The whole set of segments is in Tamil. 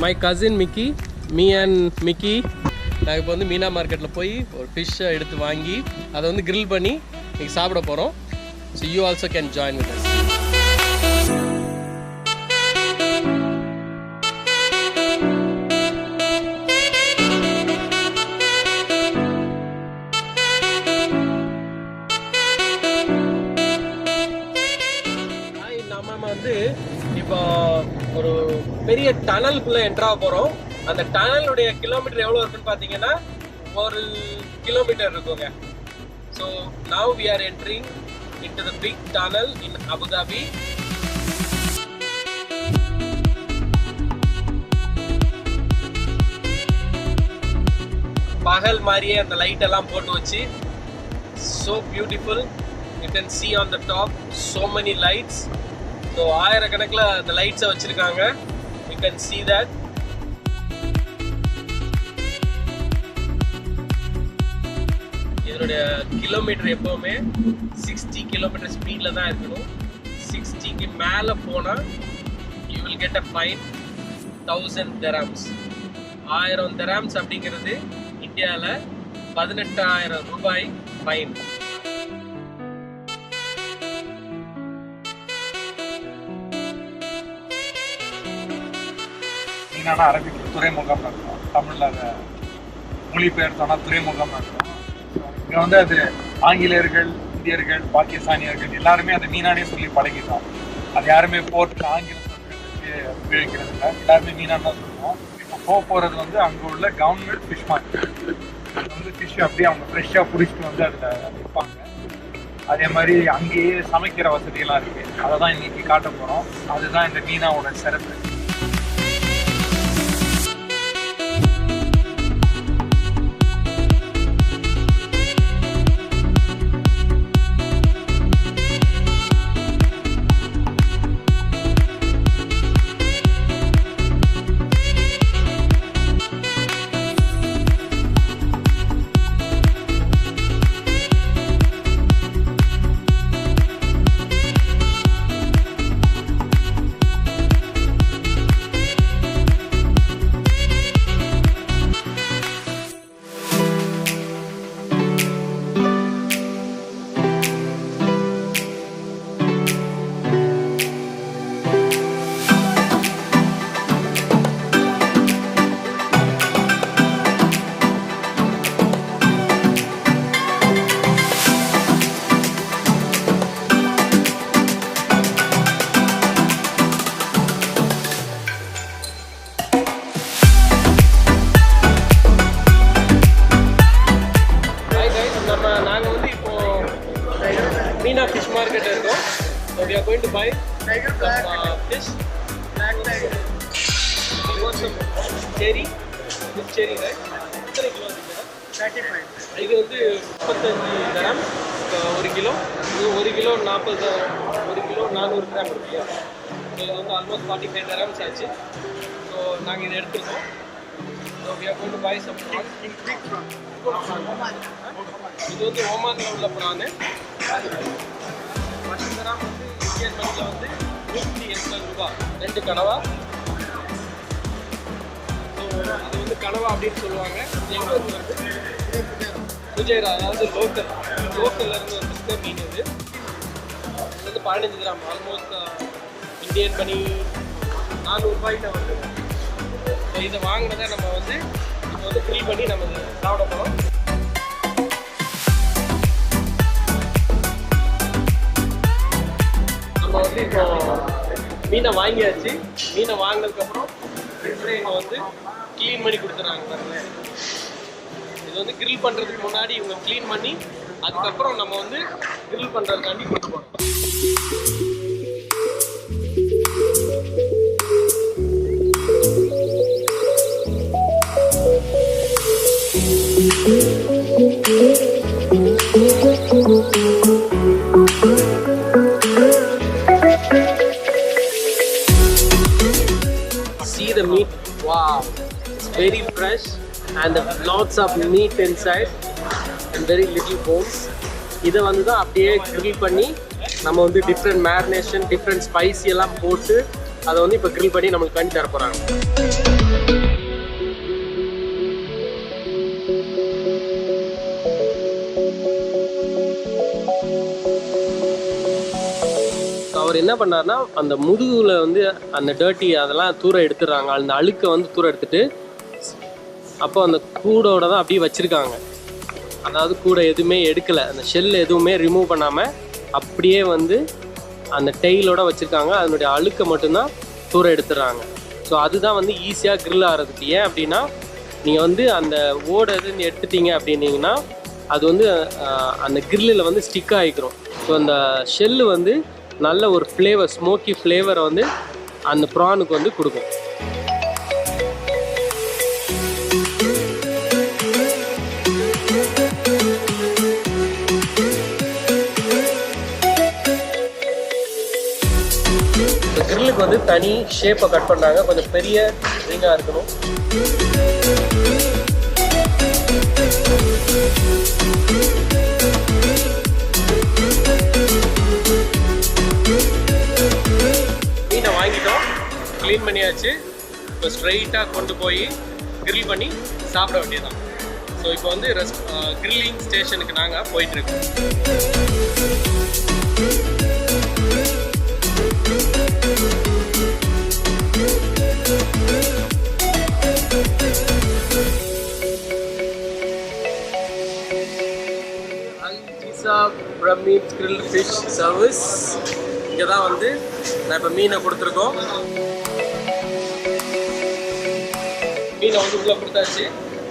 My cousin Mickey, me and Mickey நாங்கள் இப்போ வந்து மீனா மார்க்கெட்டில் போய் ஒரு ஃபிஷ்ஷை எடுத்து வாங்கி அதை வந்து கிரில் பண்ணி இன்னைக்கு சாப்பிட போகிறோம். So you also can join with us. நம்ம வந்து இப்போ ஒரு பெரிய டனலுக்குள்ளே என்ட்ராக போகிறோம். அந்த டனலுடைய கிலோமீட்டர் எவ்வளோ இருக்குன்னு பார்த்தீங்கன்னா 1 கிலோமீட்டர் இருக்குங்க. So now we are entering into the big tunnel in Abu Dhabi. பகல் மாதிரியே அந்த லைட் எல்லாம் போட்டு வச்சு so beautiful. You can see on the top so many lights. So ஆயிரக்கணக்கில் அந்த லைட்ஸை வச்சுருக்காங்க. You can see that. இதனுடைய கிலோமீட்டர் எப்போவுமே 60 கிலோமீட்டர் ஸ்பீடில் தான் இருக்கணும். 60க்கு மேலே போனால் you will get a fine 1000 dirhams. 1000 dirhams அப்படிங்கிறது இந்தியாவில் 18,000 ரூபாய் ஃபைன். மீனான அரபிக்கு துறைமுகம் இருக்கும், தமிழில் அதை மொழிபெயர்த்தோன்னா துறைமுகம் இருக்கும். இங்கே வந்து அது ஆங்கிலேயர்கள், இந்தியர்கள், பாகிஸ்தானியர்கள் எல்லாருமே அதை மீனானே சொல்லி பழகிட்டோம். அது யாருமே போர்ட்டு ஆங்கிலம் சொல்றதுக்கு உபயோகிக்கிறது இல்லை, எல்லாருமே மீனான் தான் சொல்லுவோம். இப்போ போகிறது வந்து அங்கே உள்ள கவர்மெண்ட் ஃபிஷ் மார்க்கெட். அது வந்து ஃபிஷ் அப்படியே அவங்க ஃப்ரெஷ்ஷாக பிடிச்சிட்டு வந்து அதில் விற்பாங்க. அதே மாதிரி அங்கேயே சமைக்கிற வசதியெல்லாம் இருக்குது. அதை தான் இன்னைக்கு காட்ட போகிறோம். அதுதான் இந்த மீனாவோட சிறப்பு. Mina Fish Market இருக்கோம். So we are going to buy some fish. We want some cherry. This cherry, right? எத்தனை கிலோ இருக்குங்க? 35. இது வந்து 35 கிராம் 1 கிலோ. இது 1 கிலோ 40, 1 கிலோ 400 கிராம் இருக்கு. இது வந்து ஆல்மோஸ்ட் 45 கிராம்ஸ் ஆச்சு. ஸோ நாங்கள் இதை எடுத்துருக்கோம். So we are going to buy some prawn. இது வந்து ஓமானில் உள்ள ப்ரானு. 10 கிராம் வந்து இந்தியன் மணியில் வந்து 180 ரூபாய் 2 கனவா. ஸோ இது வந்து கனவா அப்படின்னு சொல்லுவாங்க. இது எங்கே இருந்து வருது? புஜேரா, அதாவது லோக்கல்ல இருந்து வந்து மீன் இது. இது வந்து 15 கிராம் ஆல்மோஸ்ட் இந்தியன் மணி 400 ரூபாய்க்கு வந்து. ஸோ இதை வாங்கினதை நம்ம வந்து இப்போ வந்து ஃபில் பண்ணி நம்ம சாப்பிட போகிறோம். நம்ம வந்து இப்போ மீனை வாங்கியாச்சு. மீனை வாங்கினதுக்கப்புறம் இவங்க வந்து க்ளீன் பண்ணி கொடுத்துட்றாங்க பாருங்கள். இது வந்து கிரில் பண்ணுறதுக்கு முன்னாடி இவங்க க்ளீன் பண்ணி அதுக்கப்புறம் நம்ம வந்து கிரில் பண்ணுறதுக்காண்டி கொண்டு போகிறோம். See the meat, wow, it's very fresh and lots of meat inside and very little bones. இதை வந்து தான் அப்படியே கிரில் பண்ணி நம்ம வந்து டிஃப்ரெண்ட் மேரினேஷன், டிஃப்ரெண்ட் ஸ்பைசி எல்லாம் போட்டு அதை வந்து இப்போ கிரில் பண்ணி நம்மளுக்கு பண்ணி தர போகிறாங்க. அவர் என்ன பண்ணார்னா அந்த முதுகில் வந்து அந்த டர்ட்டி அதெல்லாம் தூரம் எடுத்துடுறாங்க, அந்த அழுக்கை வந்து தூரம் எடுத்துட்டு அப்போ அந்த கூடோட தான் அப்படியே வச்சுருக்காங்க. அதாவது கூட எதுவுமே எடுக்கலை, அந்த ஷெல் எதுவுமே ரிமூவ் பண்ணாமல் அப்படியே வந்து அந்த டெய்லோட வச்சுருக்காங்க. அதனுடைய அழுக்கை மட்டும்தான் தூரம் எடுத்துடுறாங்க. ஸோ அதுதான் வந்து ஈஸியாக கிரில் ஆகிறதுக்கு. ஏன் அப்படின்னா நீங்கள் வந்து அந்த ஓடை இது எடுத்துட்டீங்க அப்படின்னீங்கன்னா அது வந்து அந்த கிரில்லில் வந்து ஸ்டிக் ஆகிக்கிறோம். ஸோ அந்த ஷெல்லு வந்து நல்ல ஒரு ஃப்ளேவர், ஸ்மோக்கி ஃப்ளேவரை வந்து அந்த ப்ரானுக்கு வந்து கொடுக்கும். கிரில்லுக்கு வந்து தனி ஷேப்பை கட் பண்ணுறாங்க, கொஞ்சம் பெரிய ரிங்காக இருக்கணும். மீனை வாங்கிட்டோம், க்ளீன் பண்ணியாச்சு. இப்போ ஸ்ட்ரைட்டாக கொண்டு போய் கிரில் பண்ணி சாப்பிட வேண்டியதான். ஸோ இப்போ வந்து கிரில்லிங் ஸ்டேஷனுக்கு நாங்கள் போயிட்டுருக்கோம். பிரமிட் கிரில் ஃபிஷ் சர்வீஸ் இங்கே தான் வந்து நான் இப்போ மீனை கொடுத்துருக்கோம். மீனை வந்து உள்ளே கொடுத்தாச்சு.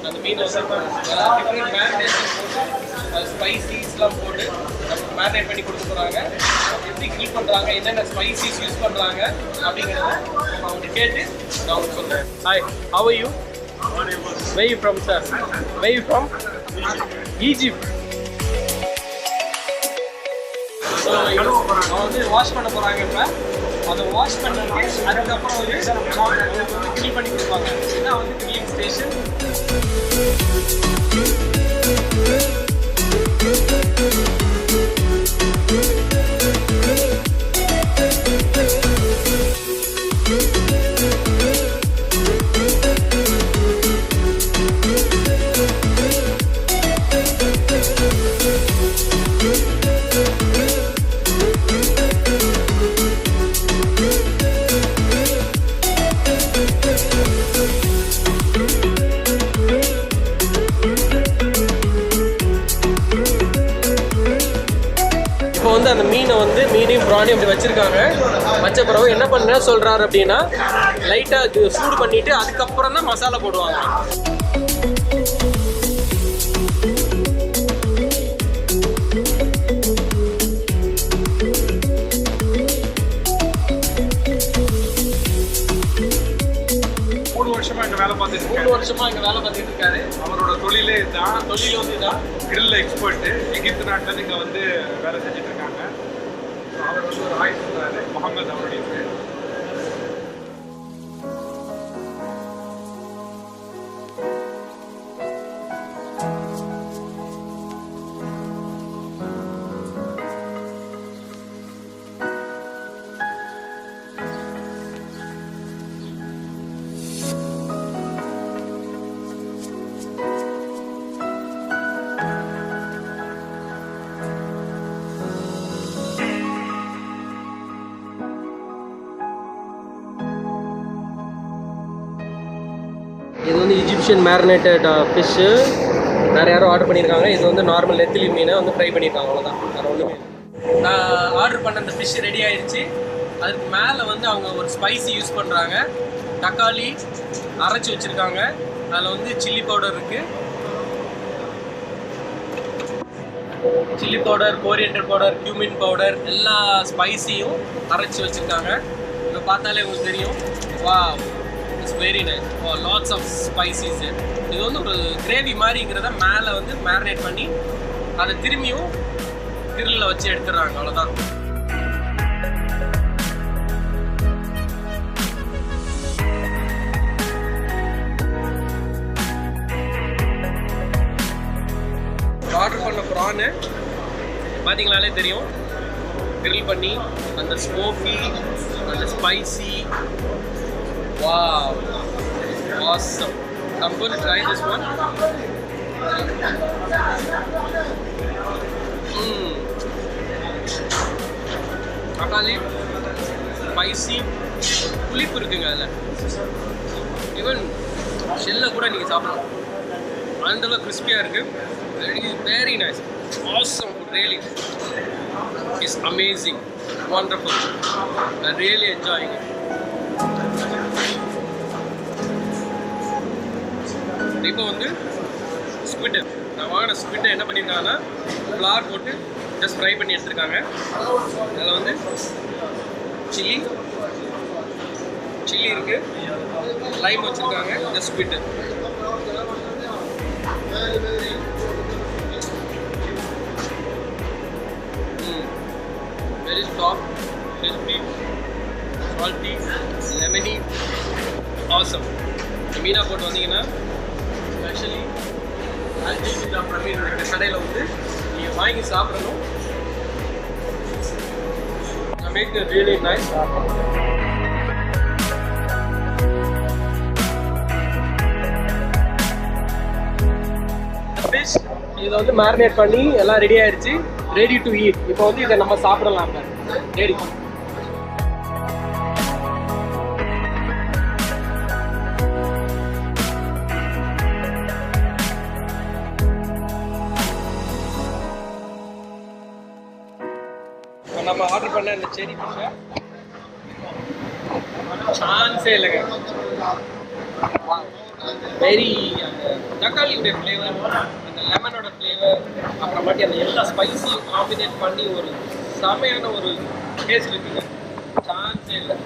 அந்த மீனை வந்து டிஃப்ரெண்ட் மேரினேஷன் போட்டு ஸ்பைசிஸ்லாம் போட்டு மேரினேட் பண்ணி கொடுக்க போகிறாங்க. எப்படி கிரில் பண்ணுறாங்க, என்னென்ன ஸ்பைசிஸ் யூஸ் பண்ணுறாங்க அப்படிங்கிறத அவங்க கேட்டு நான் உங்களுக்கு சொல்கிறேன். Hi, how are you? Where you from, sir? Where you from? Egypt. So அவங்க வந்து வாஷ் பண்ண போகிறாங்க. இப்போ அதை வாஷ் பண்ணிட்டு அதுக்கப்புறம் வந்து கிளீன் பண்ணி கொடுப்பாங்க. இதுதான் வந்து கிளீனிங் ஸ்டேஷன். அந்த மீனை வந்து மீனையும் ப்ரானையும் அப்படி வச்சிருக்காங்க. வச்ச பிறகு என்ன பண்ண சொல்றாரு அப்படின்னா லைட்டாக சூடு பண்ணிட்டு அதுக்கப்புறம் தான் மசாலா போடுவாங்க. மூணு வருஷமா இங்க வேலை பார்த்துட்டு இருக்காரு. அவரோட தொழிலே இதுதான். தொழில் வந்து இதான், கிரில் எக்ஸ்பர்ட். எகிப்து நாட்டில் இங்கே வந்து வேலை செஞ்சுட்டு இருக்காங்க. அவர் வந்து ஒரு ஆய் சொல்றாரு, முகமது அவருடைய பேர். இது வந்து இஜிப்சியன் மேரினேட்டட் ஃபிஷ்ஷு வேறு யாரும் ஆர்டர் பண்ணியிருக்காங்க. இது வந்து நார்மல் நெத்திலி மீனை வந்து ஃப்ரை பண்ணியிருக்காங்க, அவ்வளோதான், வேறு ஒன்றுமே. நான் ஆர்டர் பண்ண அந்த ஃபிஷ் ரெடி ஆயிடுச்சு. அதுக்கு மேலே வந்து அவங்க ஒரு ஸ்பைசி யூஸ் பண்ணுறாங்க. தக்காளி அரைச்சி வச்சுருக்காங்க, அதில் வந்து சில்லி பவுடர் இருக்குது, chilli powder, coriander powder, cumin powder, எல்லா ஸ்பைசியும் அரைச்சி வச்சுருக்காங்க. இதை பார்த்தாலே உங்களுக்கு தெரியும். வா, it's very nice. Lots of spices. இது வந்து ஒரு கிரேவி மாதிரிங்கிறத மேலே வந்து மேரினேட் பண்ணி அதை திரும்பியும் கிரில்லில் வச்சு எடுத்துடுறாங்க, அவ்வளோதான். ஆர்டர் பண்ண ப்ரானு பார்த்தீங்களாலே தெரியும். கிரில் பண்ணி அந்த ஸ்மோக்கி, அந்த spicy, wow, awesome. I'm going to try this one. Takaali spicy புளிப்பு இருக்குங்க அதில். ஈவன் ஷெல்லை கூட நீங்கள் சாப்பிடலாம், அந்தளவு கிறிஸ்பியாக இருக்குது. Very nice, awesome, really it's amazing, wonderful. I'm really enjoying it. இப்போ வந்து ஸ்குவிட், நான் வாங்கின ஸ்குவிட்டை என்ன பண்ணியிருக்காங்கன்னா ஃப்ளார் போட்டு ஜஸ்ட் ஃப்ரை பண்ணி எடுத்துருக்காங்க. அதில் வந்து சில்லி இருக்குது, லைம் வச்சுருக்காங்க. இந்த squid very soft, crispy, salty, lemony, awesome. Meena போட்டு வந்தீங்கன்னா ஸ்பெஷலி அல்ஜீரியா பிரமீன் இந்த கடையில் வந்து நீங்கள் வாங்கி சாப்பிடணும். Make it really nice. Fish இதை வந்து மேரினேட் பண்ணி எல்லாம் ரெடி ஆயிடுச்சு, ரெடி டு ஈட். இப்போ வந்து இதை நம்ம சாப்பிடலாம். ரெடி. நம்ம ஆர்டர் பண்ண இந்த செரி ஃபிஷ்ஷை சான்ஸே இல்லைங்க. வெரி அந்த தக்காளியுடைய ஃப்ளேவர், அந்த லெமனோட ஃப்ளேவர், அப்புறமாட்டி அந்த எல்லா ஸ்பைஸையும் காம்பினேட் பண்ணி ஒரு செமையான ஒரு டேஸ்ட் இருக்குங்க. சான்ஸே இல்லை.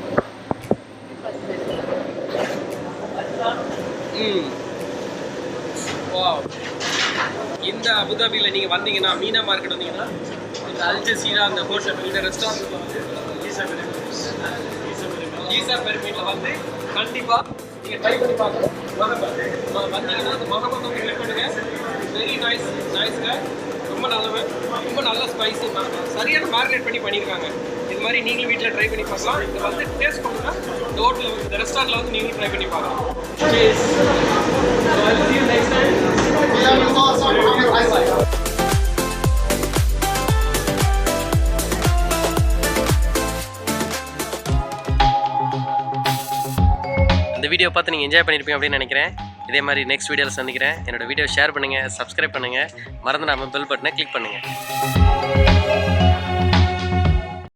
வாவ். இந்த அபுதாபியில் நீங்கள் வந்தீங்கன்னா, மீனா மார்க்கெட் வந்தீங்கன்னா, இந்த அல்ஜசீரா அந்த ஹோட்டல், இந்த ரெஸ்டாரண்ட்டில் வந்து ஈசா பெருமீட்டில் வந்து கண்டிப்பாக நீங்கள் ட்ரை பண்ணி பார்க்கணும். வந்தீங்கன்னா அந்த முகமது கிளிக் பண்ணுங்கள். வெரி நைஸ்ங்க, ரொம்ப நல்லவன், ரொம்ப நல்ல ஸ்பைஸி, சரியான மேரினேட் பண்ணி பண்ணியிருக்காங்க. இது மாதிரி நீங்களும் வீட்டில் ட்ரை பண்ணி பார்க்கலாம். இதை வந்து டேஸ்ட் பண்ணுங்க. இந்த ஹோட்டலில் வந்து, இந்த ரெஸ்டாரண்ட்டில் வந்து நீங்களும் ட்ரை பண்ணி பார்க்கலாம். இந்த வீடியோ பார்த்து நீங்கள் என்ஜாய் பண்ணியிருப்பீங்க அப்படின்னு நினைக்கிறேன். இதே மாதிரி நெக்ஸ்ட் வீடியோவில் சந்திக்கிறேன். என்னோடய வீடியோ ஷேர் பண்ணுங்கள், சப்ஸ்கிரைப் பண்ணுங்கள், மறந்துடாமல் பெல் பட்டனை கிளிக் பண்ணுங்கள்.